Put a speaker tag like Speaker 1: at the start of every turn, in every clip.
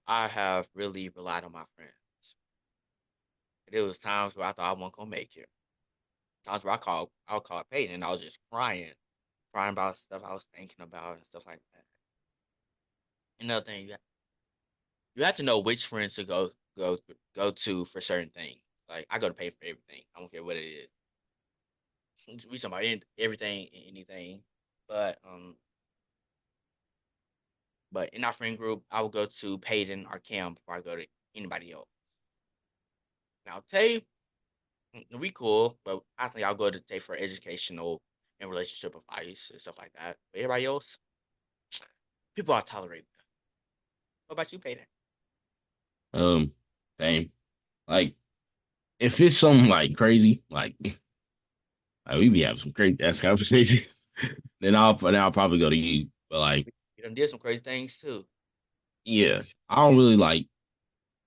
Speaker 1: I have really relied on my friends. There was times where I thought I wasn't gonna make it. Times where I would call Peyton and I was just crying about stuff I was thinking about and stuff like that. Another thing, you have to know which friends to go to for certain things. Like I go to Peyton for everything. I don't care what it is. We talking about everything and anything, but but in our friend group, I would go to Peyton or Cam before I go to anybody else. Now Tay, we cool, but I think I'll go to Tay for educational and relationship advice and stuff like that. But everybody else, people are tolerate. What about you, Peyton?
Speaker 2: Um, Same. Like, if it's something like crazy, like we be having some great ass conversations, then I'll probably go to you. But like,
Speaker 1: You done did some crazy things too.
Speaker 2: yeah, I don't really like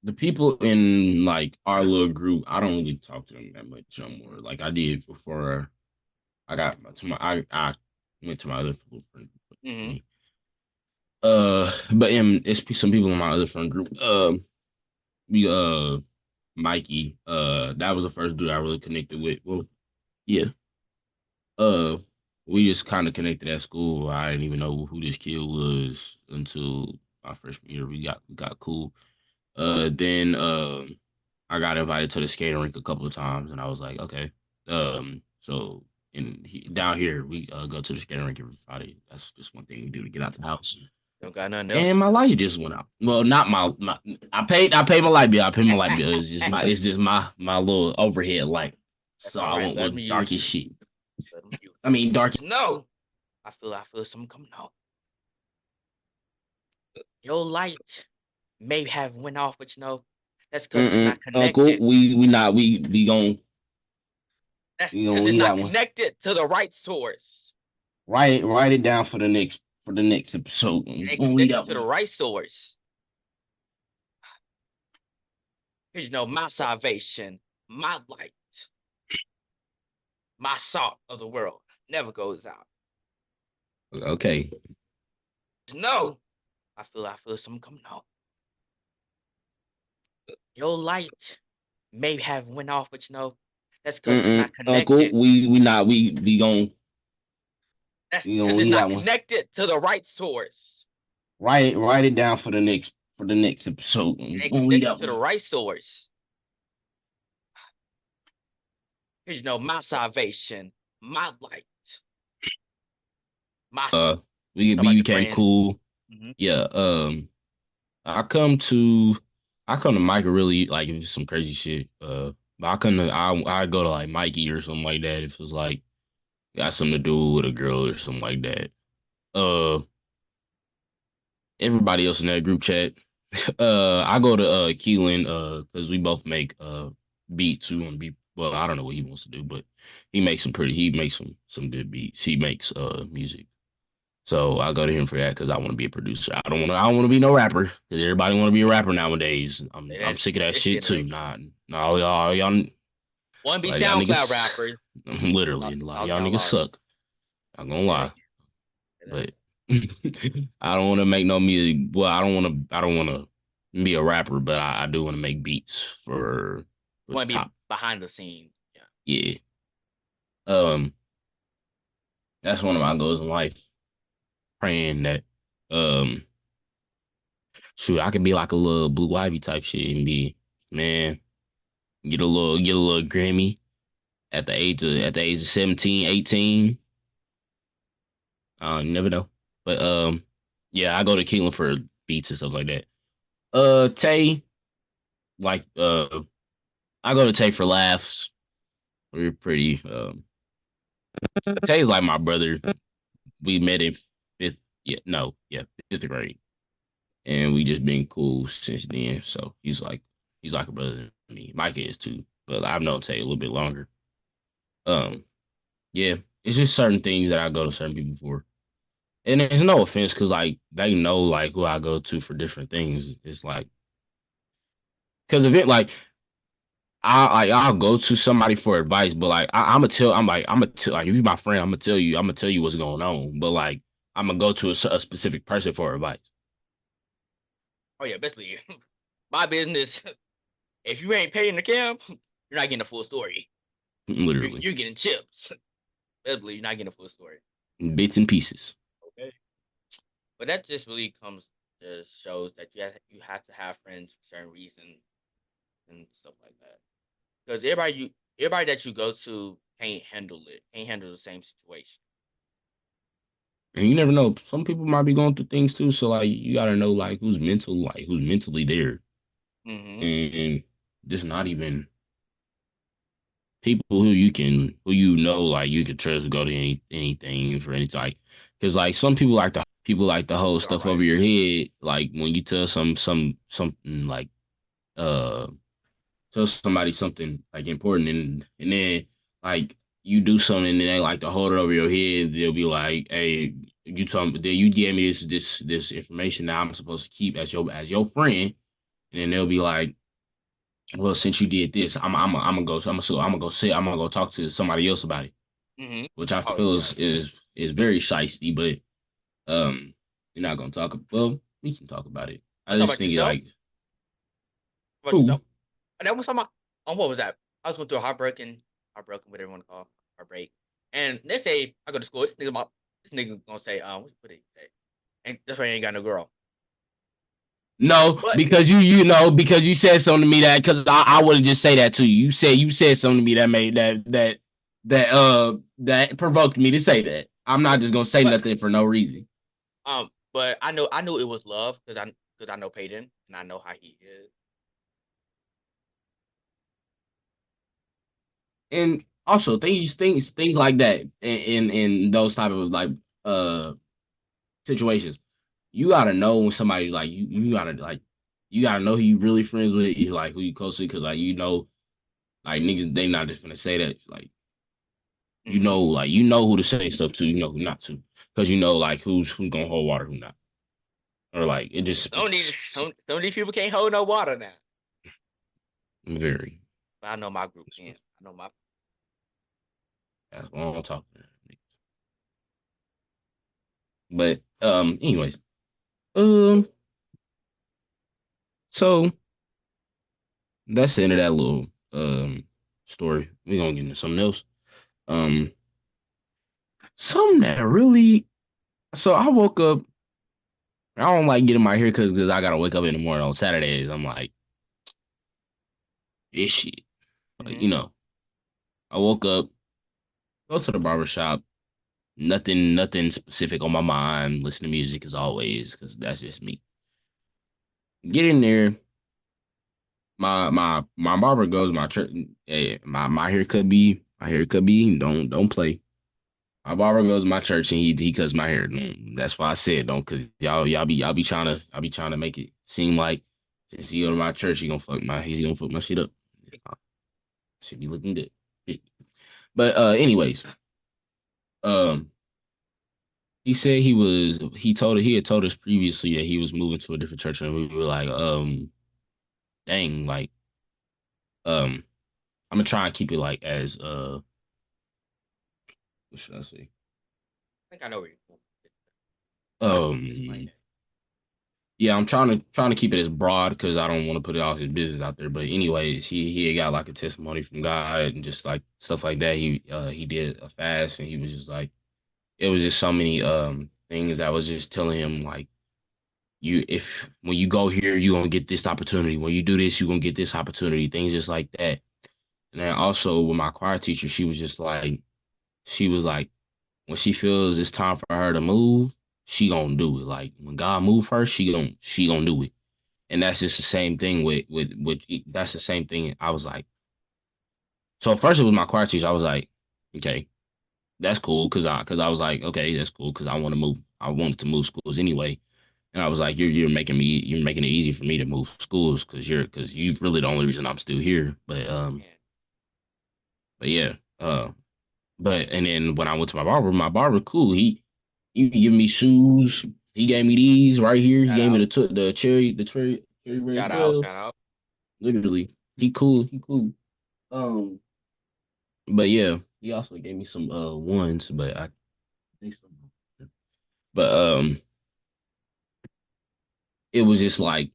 Speaker 2: the people in like our little group. I don't really talk to them that much anymore. Like I did before I got to I went to my other little friend
Speaker 1: Mm-hmm.
Speaker 2: group. But it's some people in my other friend group. We Mikey. That was the first dude I really connected with. Well, yeah. Uh, we just kind of connected at school. I didn't even know who this kid was until my freshman year. We got cool. Then I got invited to the skating rink a couple of times, and I was like, okay. So down here we go to the skating rink every Friday. That's just one thing we do to get out the house.
Speaker 1: Don't got nothing else
Speaker 2: And
Speaker 1: to
Speaker 2: my
Speaker 1: do.
Speaker 2: light just went out. Well, not my. I paid my light bill. I paid my light bill. It's just my little overhead light.
Speaker 1: That's
Speaker 2: So
Speaker 1: all
Speaker 2: I
Speaker 1: right.
Speaker 2: went
Speaker 1: Let me
Speaker 2: with dark
Speaker 1: use
Speaker 2: as
Speaker 1: it.
Speaker 2: shit.
Speaker 1: Let me use
Speaker 2: I mean dark.
Speaker 1: it. No, I feel something coming out. Your light may have went off, but that's because it's not
Speaker 2: Uncle,
Speaker 1: connected.
Speaker 2: we gon'
Speaker 1: That's
Speaker 2: we gonna
Speaker 1: because it's
Speaker 2: leave
Speaker 1: not
Speaker 2: that one.
Speaker 1: connected to the right source.
Speaker 2: Write it down for the next episode.
Speaker 1: It
Speaker 2: We
Speaker 1: ain't
Speaker 2: gonna leave
Speaker 1: connected
Speaker 2: that
Speaker 1: to the
Speaker 2: one.
Speaker 1: right source. Because my salvation, my light, my salt of the world never goes out.
Speaker 2: Okay.
Speaker 1: No, I feel something coming out. Your light may have went off, but that's because it's not
Speaker 2: Uncle,
Speaker 1: connected. That's
Speaker 2: we gonna
Speaker 1: because it's
Speaker 2: leave
Speaker 1: not
Speaker 2: that one.
Speaker 1: connected to the right source.
Speaker 2: Write it down for the next episode.
Speaker 1: It
Speaker 2: We
Speaker 1: ain't
Speaker 2: gonna leave
Speaker 1: connected
Speaker 2: that
Speaker 1: to the
Speaker 2: one.
Speaker 1: right source. Because my salvation, my light, my
Speaker 2: Uh, we
Speaker 1: how about
Speaker 2: we
Speaker 1: your
Speaker 2: became
Speaker 1: friends?
Speaker 2: cool.
Speaker 1: Hmm.
Speaker 2: Yeah. I come to I come to Micah really like if it's some crazy shit. But I go to like Mikey or something like that if it's like got something to do with a girl or something like that. Uh, Everybody else in that group chat. I go to Keelan because we both make beats. We want to be well. I don't know what he wants to do, but he makes some good beats. He makes music. So I go to him for that because I want to be a producer. I don't want to be no rapper because everybody want to be a rapper nowadays. I'm
Speaker 1: That
Speaker 2: sick of that
Speaker 1: this
Speaker 2: shit too.
Speaker 1: generation
Speaker 2: Nah, nah, y'all
Speaker 1: want to be
Speaker 2: like y'all
Speaker 1: SoundCloud
Speaker 2: niggas
Speaker 1: rappers.
Speaker 2: literally a
Speaker 1: It's
Speaker 2: lot of
Speaker 1: all
Speaker 2: y'all
Speaker 1: y'all
Speaker 2: niggas
Speaker 1: lost.
Speaker 2: suck. Not gonna
Speaker 1: Say that
Speaker 2: lie,
Speaker 1: again. Say that
Speaker 2: but I don't want to make no music. Well, I don't want to be a rapper, but I do want to make beats for
Speaker 1: want to be
Speaker 2: top.
Speaker 1: behind the scenes. Yeah.
Speaker 2: Yeah. Um, that's one of my goals in life. Praying that um shoot, I could be like a little Blue Ivy type shit and be man, get a little Grammy at the age of 17, 18. You never know. But yeah, I go to Keelan for beats and stuff like that. Tay, like I go to Tay for laughs. We're pretty Tay's like my brother. We met in fifth yeah, no, yeah, fifth grade. And we just been cool since then. So he's like a brother to me. Micah is too, but I've known Tay a little bit longer. Um, yeah, it's just certain things that I go to certain people for, and there's no offense because like they know like who I go to for different things. It's like because of it, like I'll go to somebody for advice, but like I'm gonna tell like if you're my friend, I'm gonna tell you what's going on, but like I'm gonna go to a specific person for advice.
Speaker 1: Oh yeah, basically, my business. If you ain't paying the cam, you're not getting a full story.
Speaker 2: Literally,
Speaker 1: You're getting chips. Basically, you're not getting a full story.
Speaker 2: bits and pieces.
Speaker 1: Okay. But that just really comes to shows that you have to have friends for certain reasons and stuff like that. Because everybody that you go to can't handle it, can't handle the same situation.
Speaker 2: And you never know. Some people might be going through things too. So like you gotta know like who's mentally there.
Speaker 1: Mm-hmm.
Speaker 2: And just not even people who you know like you could trust to go to anything for any like because like some people like to hold
Speaker 1: All
Speaker 2: stuff over
Speaker 1: right.
Speaker 2: your head like when you tell something like uh tell somebody something like important and then like you do something and they like to hold it over your head. They'll be like, "Hey, you told me that you gave me this information that I'm supposed to keep as your friend," and then they'll be like, "Well, since you did this, I'm gonna go. So I'm gonna go talk to somebody else about it,"
Speaker 1: Mm-hmm.
Speaker 2: which I
Speaker 1: Oh
Speaker 2: feel
Speaker 1: yeah.
Speaker 2: is very shisty. But you're not gonna talk. Well, we can talk about it. I
Speaker 1: You talk
Speaker 2: just
Speaker 1: about
Speaker 2: think it
Speaker 1: yourself?
Speaker 2: like
Speaker 1: About
Speaker 2: who?
Speaker 1: yourself? And that was something. What was that? I was going through a heartbroken, whatever you want to call it, heartbreak. And let's say I go to school. This nigga gonna say, what did he say? And that's why he ain't got no girl.
Speaker 2: No,
Speaker 1: But
Speaker 2: because because you said something to me that because I wouldn't just say that to you. You said something to me that made that provoked me to say that. I'm not just gonna say
Speaker 1: but
Speaker 2: nothing for no reason.
Speaker 1: but I knew it was love because I know Peyton and I know how he is.
Speaker 2: And also things like that in those type of like uh situations. You gotta know when somebody's like you gotta know who you really friends with, you like who you close to, because like niggas they not just gonna say that like
Speaker 1: Mm-hmm.
Speaker 2: you know who to say stuff to, you know who not to, because you know like who's gonna hold water, who not, or like it just
Speaker 1: Some of these people can't hold no water now.
Speaker 2: very.
Speaker 1: But I know my group can. I know my.
Speaker 2: That's what I'm talking about. But anyways, um, so that's the end of that little story. We gonna get into something else. Um, something that really. So I woke up. I don't like getting my hair because I gotta wake up in the morning on Saturdays. I'm like this shit. Like,
Speaker 1: Mm-hmm.
Speaker 2: I woke up, go to the barber shop. Nothing specific on my mind. Listen to music as always because that's just me. Get in there. My barber goes my church. Hey, my hair could be. Don't play. My barber goes to my church and he cuts my hair. That's why I said don't, cause y'all be trying to make it seem like since he go to my church he gonna fuck my shit up. Should be looking good. But anyways, um he said he had told us previously that he was moving to a different church, and we were like, dang, like um I'm gonna try and keep it like as what should I say?
Speaker 1: I think I know where you're going. Why don't you explain
Speaker 2: Um
Speaker 1: it?
Speaker 2: yeah, I'm trying to keep it as broad because I don't want to put all his business out there. But anyways, he had got like a testimony from God and just like stuff like that. He did a fast and he was just like it was just so many things that was just telling him like you if when you go here you're gonna get this opportunity. When you do this, you're gonna get this opportunity, things just like that. And then also with my choir teacher, she was like when she feels it's time for her to move, she gonna do it. Like when God move her, she gonna do it. And that's just the same thing with that's the same thing. I was like, so first it was my choir teacher. I was like, okay, that's cool because I was like, okay, that's cool because I want to move. I wanted to move schools anyway. And I was like, you're making it easy for me to move schools because you really the only reason I'm still here.
Speaker 1: Yeah.
Speaker 2: But yeah, but and then when I went to my barber, cool. He gave me shoes. He gave me these right here. He
Speaker 1: Shout
Speaker 2: gave me
Speaker 1: out.
Speaker 2: the cherry red
Speaker 1: Shout out.
Speaker 2: 12.
Speaker 1: Shout out.
Speaker 2: Literally, he cool. He cool. Um, but yeah, he also gave me some ones, but I think some. But it was just like.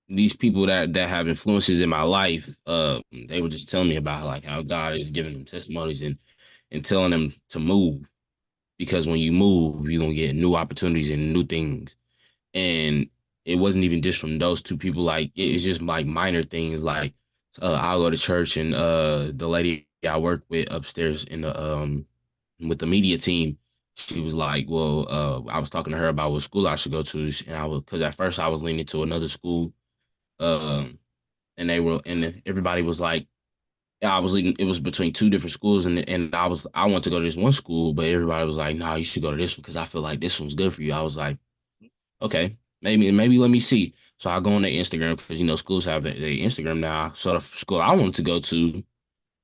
Speaker 2: these people that have influences in my life, they were just telling me about like how God is giving them testimonies and telling them to move because when you move, you're gonna get new opportunities and new things. And it wasn't even just from those two people. Like it's just like minor things. Like I'll go to church and the lady I work with upstairs in the with the media team, she was like, "Well, I was talking to her about what school I should go to, and I was because at first I was leaning to another school, um, and they were and everybody was like." Yeah, I was leading. It was between two different schools, and I wanted to go to this one school, but everybody was like, "No, you should go to this one because I feel like this one's good for you." I was like, okay, maybe let me see. So I go on their Instagram because schools have their Instagram now. So the school I wanted to go to,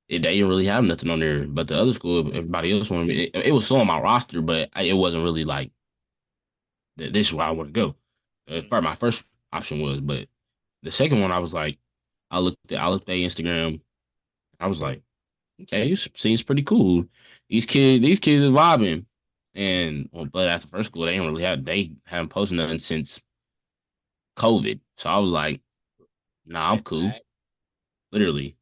Speaker 2: they didn't really have nothing on there. But the other school, everybody else wanted me. It was still on my roster, but it wasn't really like this is where I want to go.
Speaker 1: Mm-hmm.
Speaker 2: My first option was, but the second one I was like, I looked at Instagram. I was like, okay, this seems pretty cool. These kids are vibing. And but at the first school, they haven't posted nothing since COVID. So I was like, nah, I'm
Speaker 1: Red
Speaker 2: cool.
Speaker 1: flag.
Speaker 2: Literally.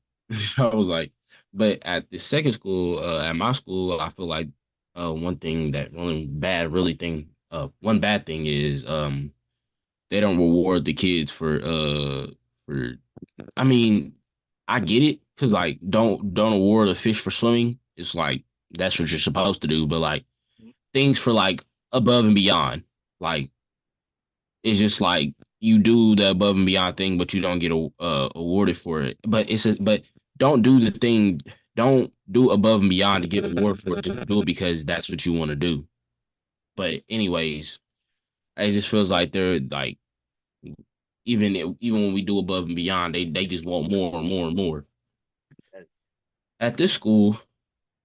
Speaker 2: I was like, but at the second school, at my school, I feel like one thing that one bad thing is they don't reward the kids for I mean, I get it because like don't award a fish for swimming. It's like that's what you're supposed to do, but like
Speaker 1: Mhm.
Speaker 2: things for like above and beyond. Like it's just like you do the above and beyond thing, but you don't get awarded for it. But don't do the thing. Don't do above and beyond to get awarded for it. To do it because that's what you want to do. But anyways, it just feels like they're like even when we do above and beyond, they just want more and more and more.
Speaker 1: That-
Speaker 2: At this school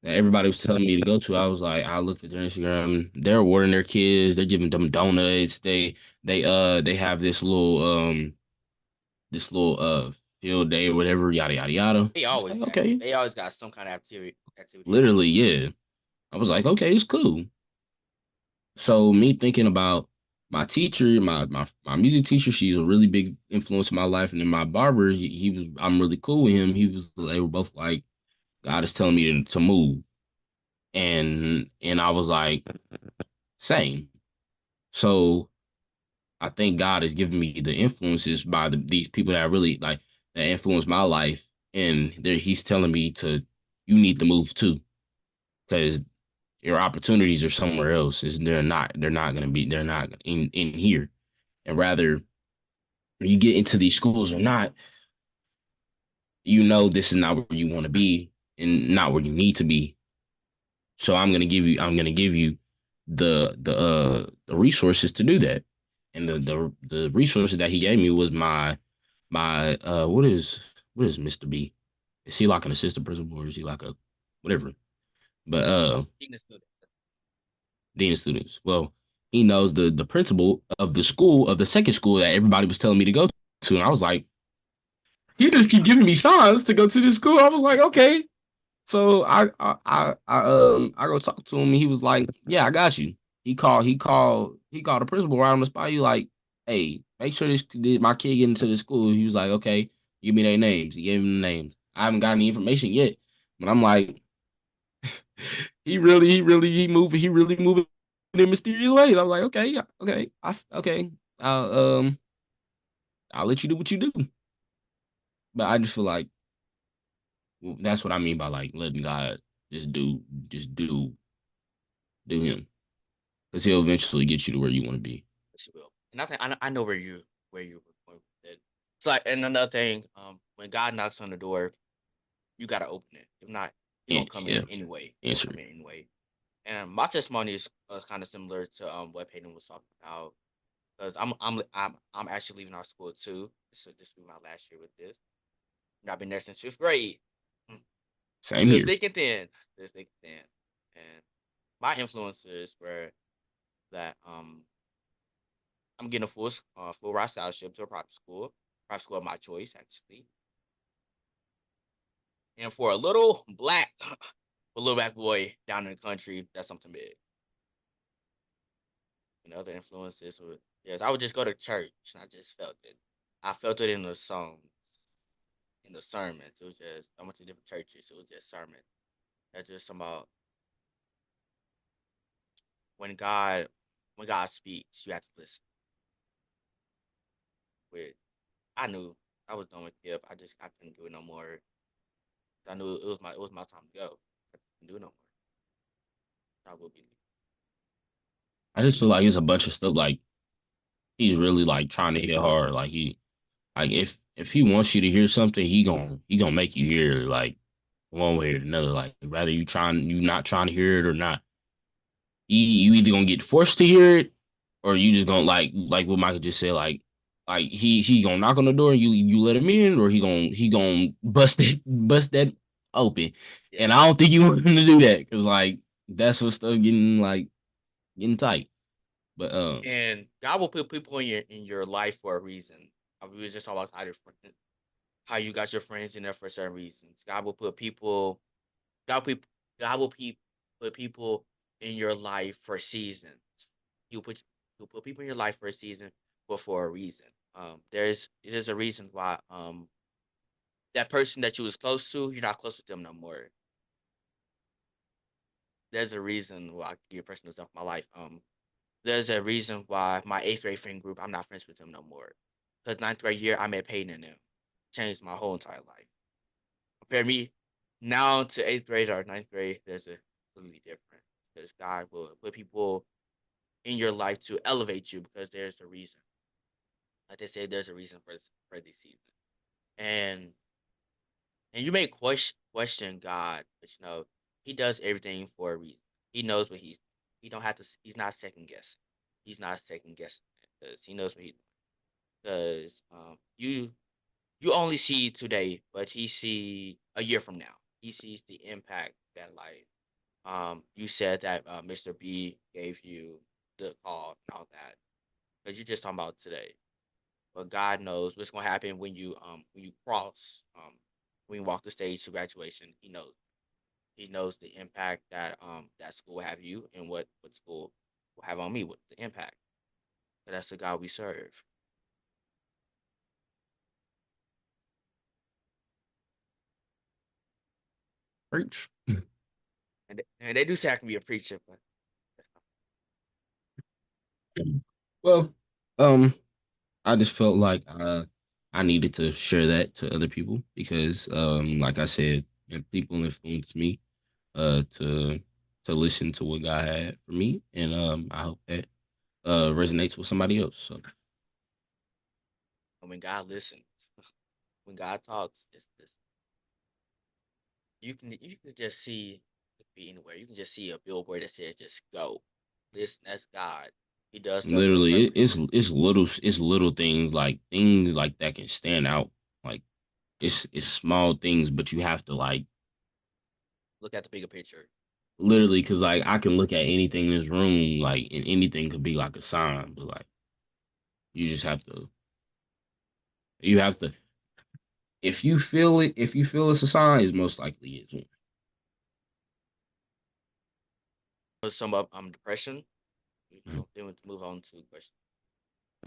Speaker 2: that everybody was telling me to go to, I was like, I looked at their Instagram. They're awarding their kids. They're giving them donuts. They have this little field day or whatever, yada yada yada. I
Speaker 1: They
Speaker 2: was
Speaker 1: always
Speaker 2: like,
Speaker 1: got
Speaker 2: okay.
Speaker 1: they always got some kind of activity going
Speaker 2: Literally,
Speaker 1: on.
Speaker 2: yeah. I was like, okay, it's cool. So me thinking about my teacher, my music teacher, she's a really big influence in my life. And then my barber, he was I'm really cool with him. They were both like, God is telling me to move. And I was like, same. So I think God has given me the influences by these people that really like that influence my life, and He's telling me to you need to move too because your opportunities are somewhere else. Is they're not in here, and rather when you get into these schools or not, this is not where you want to be and not where you need to be. So I'm gonna give you the resources to do that. And the resources that he gave me was my what is Mr. B? Is he like an assistant principal or is he like a whatever? But
Speaker 1: Being a student.
Speaker 2: dean of students. Well, he knows the principal of the second school that everybody was telling me to go to. And I was like, he just keep giving me signs to go to this school. I was like, okay. So I go talk to him and he was like, yeah, I got you. He called the principal right on the spot. He like, hey, make sure my kid get into this school. He was like, okay, give me their names. He gave him the names. I haven't got any information yet, but I'm like, he really moving in mysterious ways. I'm like, okay, okay, I'll I'll let you do what you do. But I just feel like that's what I mean by like letting God just do just do him because he'll eventually get you to where you want to be.
Speaker 1: Yes, you will. And I know where you were going with it. It's like and another thing, when God knocks on the door, you gotta open it. If not, you're gonna come
Speaker 2: Yeah,
Speaker 1: in anyway. You're gonna
Speaker 2: answer.
Speaker 1: come in anyway. And my testimony is kind of similar to what Peyton was talking about because I'm actually leaving our school too. So this will be my last year with this. And I've been there since fifth grade. Mm.
Speaker 2: Same
Speaker 1: Through
Speaker 2: here.
Speaker 1: thick and thin, through thick and thin. And my influences were that I'm getting a full ride scholarship to a private school of my choice actually. And for a little black boy down in the country, that's something big. And other influences were yes, I would just go to church and I just felt it. I felt it in the songs, in the sermons. It was just I went to different churches. It was just sermons. That's just about when God when God speaks, you have to listen. With I knew I was done with hip. I couldn't do it no more. I knew it was my time to go. I couldn't do it no more. I will be.
Speaker 2: I just feel like it's a bunch of stuff. Like he's really like trying to hit hard. Like if he wants you to hear something, he gonna make you hear it, like one way or another. Like rather you not trying to hear it or not, you either gonna get forced to hear it or you just gonna like what Michael just said. Like he gonna knock on the door and you let him in, or he gonna bust that open.
Speaker 1: Yeah.
Speaker 2: And I don't think you want him to do that because like that's what stuff getting tight. But
Speaker 1: And God will put people in your life for a reason. We was just talking about how you got your friends in there for certain reasons. God will put people. God will God will put people in your life for seasons. You put you put people in your life for a season, but for a reason. It is a reason why that person that you was close to, you're not close with them no more. There's a reason why your person was up my life. There's a reason why my eighth grade friend group, I'm not friends with them no more. Because ninth grade year, I met Peyton and them. Changed my whole entire life. Compare me now to eighth grade or ninth grade, there's a completely different. Because God will put people in your life to elevate you because there's a reason. Like they say, there's a reason for this season. And you may question God, but He does everything for a reason. He knows what he don't have to. He's not second guessing. He's not second guessing because he knows what he's doing. Because you only see today, but he see a year from now. He sees the impact that life. You said that Mr. B gave you the call and all that, but you're just talking about today. But God knows what's gonna happen when you cross when you walk the stage to graduation. He knows. He knows the impact that that school will have you and what school will have on me. What the impact. But that's the God we serve.
Speaker 2: preach.
Speaker 1: And they do say I can be a preacher, but
Speaker 2: Well, I just felt like I needed to share that to other people because like I said, people influenced me to listen to what God had for me, and I hope that resonates with somebody else. So
Speaker 1: when God listens, when God talks, it's this you can just see it could be anywhere. You can just see a billboard that says just go. This that's God. He does stuff for a
Speaker 2: literally,
Speaker 1: purpose.
Speaker 2: it's little things like that can stand out. Like it's small things, but you have to like
Speaker 1: Look at the bigger picture.
Speaker 2: literally because like I can look at anything in this room like and anything could be like a sign, but like you just have to if you feel it's a sign, it's most likely is one.
Speaker 1: Some of depression.
Speaker 2: Mhm.
Speaker 1: Then we move on to question.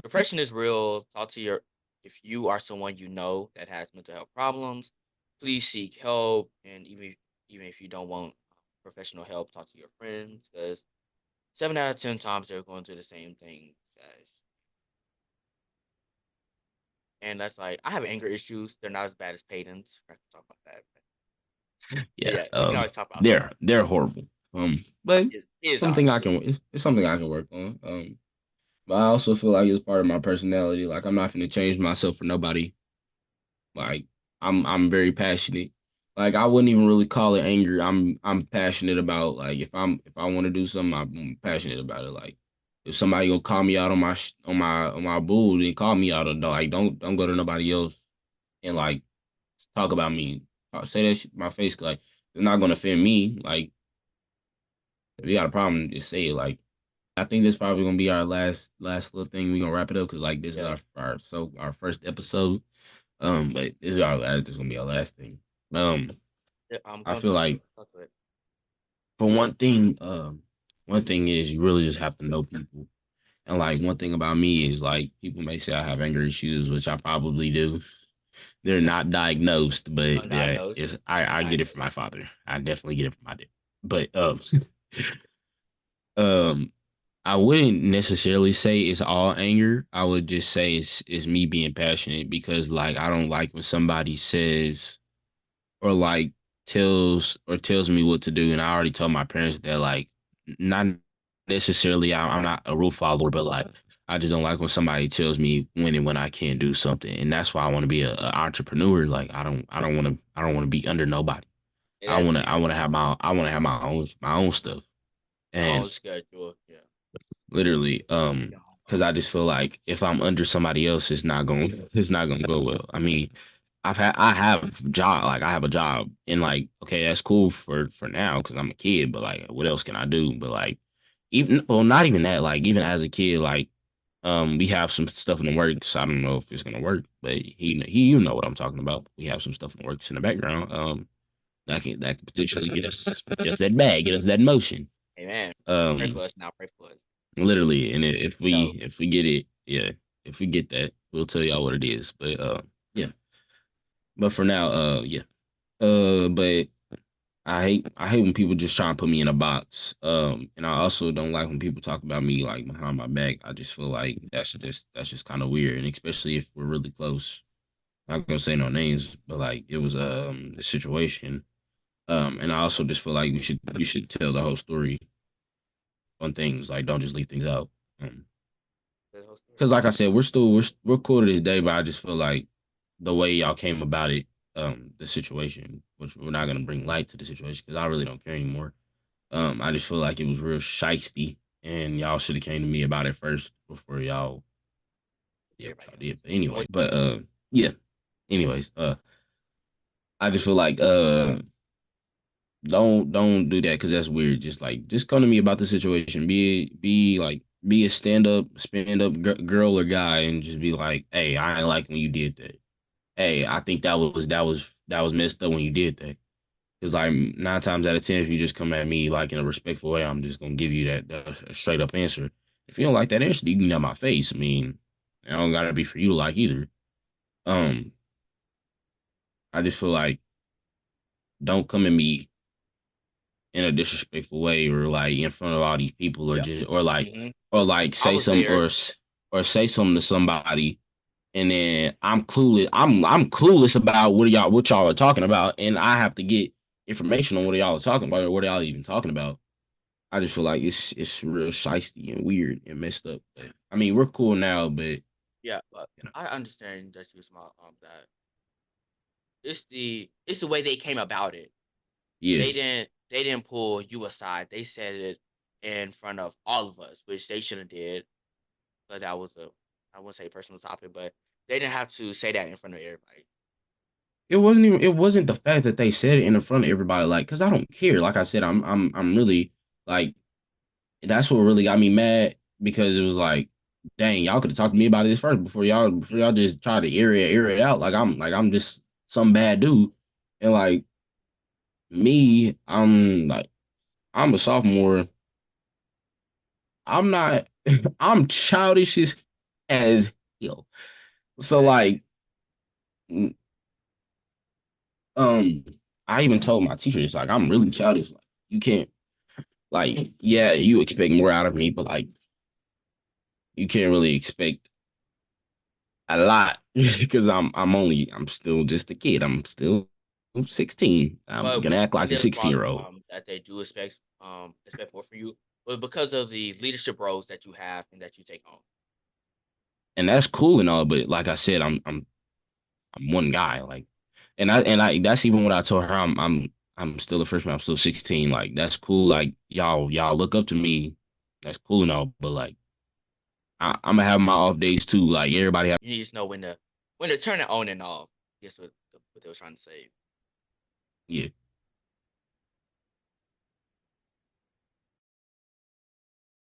Speaker 1: Depression is real. Talk to your if you are someone you know that has mental health problems, please seek help. And even if you don't want professional help, talk to your friends because 7 out of 10 times they're going through the same thing. And that's like I have anger issues. They're not as bad as Peyton's. I can talk about that. But
Speaker 2: Yeah,
Speaker 1: yeah, we can always talk about that.
Speaker 2: they're horrible. But
Speaker 1: It is
Speaker 2: something
Speaker 1: ours.
Speaker 2: it's something I can work on. But I also feel like it's part of my personality. Like I'm not gonna change myself for nobody. Like I'm very passionate. Like I wouldn't even really call it anger. I'm passionate about like if I want to do something, I'm passionate about it. Like if somebody gonna call me out on my bull, then call me out on like don't go to nobody else and like talk about me. Say that shit to my face. Like it's not gonna offend me. Like if you got a problem, just say it. Like I think this probably gonna be our last little thing. We gonna wrap it up because like this is
Speaker 1: Yeah.
Speaker 2: our first episode. But this is gonna be our last thing.
Speaker 1: Yeah, I'm
Speaker 2: I
Speaker 1: going
Speaker 2: feel
Speaker 1: to
Speaker 2: like
Speaker 1: talk to it.
Speaker 2: for one thing is you really just have to know people. And like one thing about me is like people may say I have anger issues, which I probably do. They're not diagnosed, but yeah,
Speaker 1: Undiagnosed,
Speaker 2: I get it from
Speaker 1: undiagnosed.
Speaker 2: my father. I definitely get it from my dad. But um I wouldn't necessarily say it's all anger. I would just say it's me being passionate because like I don't like when somebody says or like tells me what to do, and I already told my parents that like not necessarily I'm not a rule follower, but like I just don't like when somebody tells me when and when I can't do something, and that's why I want to be a entrepreneur. Like I don't want to be under nobody.
Speaker 1: Exactly.
Speaker 2: I want to have my own stuff,
Speaker 1: Your own
Speaker 2: and
Speaker 1: schedule. Yeah.
Speaker 2: literally
Speaker 1: Yeah.
Speaker 2: because I just feel like if I'm under somebody else, it's not gonna go well. I mean, I have job like I have a job and like okay that's cool for now because I'm a kid but like what else can I do but like even well not even that like even as a kid like we have some stuff in the works I don't know if it's gonna work but he you know what I'm talking about we have some stuff in the works in the background that can potentially get us that bag get us that motion
Speaker 1: Amen. Pray
Speaker 2: um
Speaker 1: for us now. Pray for us.
Speaker 2: literally and
Speaker 1: Who
Speaker 2: if
Speaker 1: knows?
Speaker 2: we get it yeah if we get that we'll tell y'all what it is but yeah but for now yeah but I hate when people just try and put me in a box. And I also don't like when people talk about me like behind my back. I just feel like that's just kind of weird, and especially if we're really close. I'm not gonna say no names, but like it was the situation. And I also just feel like you should tell the whole story on things. Like don't just leave things out. Um,
Speaker 1: The whole story.
Speaker 2: because like I said, we're cool to this day, but I just feel like the way y'all came about it, the situation, which we're not gonna bring light to the situation because I really don't care anymore. I just feel like it was real shisty, and y'all should have came to me about it first before y'all
Speaker 1: It's
Speaker 2: did what
Speaker 1: everybody
Speaker 2: y'all
Speaker 1: else.
Speaker 2: did. But anyway, yeah. Anyways, I just feel like don't do that because that's weird. Just come to me about the situation. Be like be a stand up girl or guy, and just be like, hey, I ain't like when you did that. Hey, I think that was messed up when you did that. Because like 9 times out of 10, if you just come at me like in a respectful way, I'm just gonna give you that straight up answer. If you don't like that answer, you can get out my face. I mean, it don't gotta be for you to like either. Um, I just feel like don't come at me in a disrespectful way or like in front of all these people
Speaker 1: Yeah. Hmm.
Speaker 2: or like
Speaker 1: I
Speaker 2: say
Speaker 1: was
Speaker 2: some
Speaker 1: there.
Speaker 2: or say something to somebody and then I'm clueless about what y'all are talking about and I have to get information on what y'all are talking about or what y'all even talking about. I just feel like it's real shisty and weird and messed up. But, I mean, we're cool now, but
Speaker 1: Yeah, but
Speaker 2: you know,
Speaker 1: I understand that you small that it's the way they came about it.
Speaker 2: yeah,
Speaker 1: They didn't pull you aside. They said it in front of all of us, which they should have did. But that was a I wouldn't say personal topic, but they didn't have to say that in front of everybody.
Speaker 2: it wasn't the fact that they said it in front of everybody, like, cause I don't care. Like I said, I'm really like that's what really got me mad because it was like, dang, y'all could have talked to me about this first before y'all just try to air it out. Like I'm just some bad dude, and like me, I'm a sophomore. I'm not. I'm childish as hell. So like, mm, um, I even told my teacher it's like I'm really childish. Like you can't like yeah, you expect more out of me, but like you can't really expect a lot because I'm still just a kid. I'm still 16. I'm
Speaker 1: But
Speaker 2: gonna act
Speaker 1: we
Speaker 2: like a
Speaker 1: just
Speaker 2: 16
Speaker 1: brought
Speaker 2: year old.
Speaker 1: that they do expect more from you, but because of the leadership roles that you have and that you take on.
Speaker 2: And that's cool and all, but like I said, I'm one guy. Like and I that's even what I told her. I'm still a freshman. I'm still 16. Like that's cool. Like y'all look up to me. That's cool and all, but like I'm gonna have my off days too. Like everybody have
Speaker 1: You need to know when to turn it on and off. Guess what they were trying to say.
Speaker 2: yeah.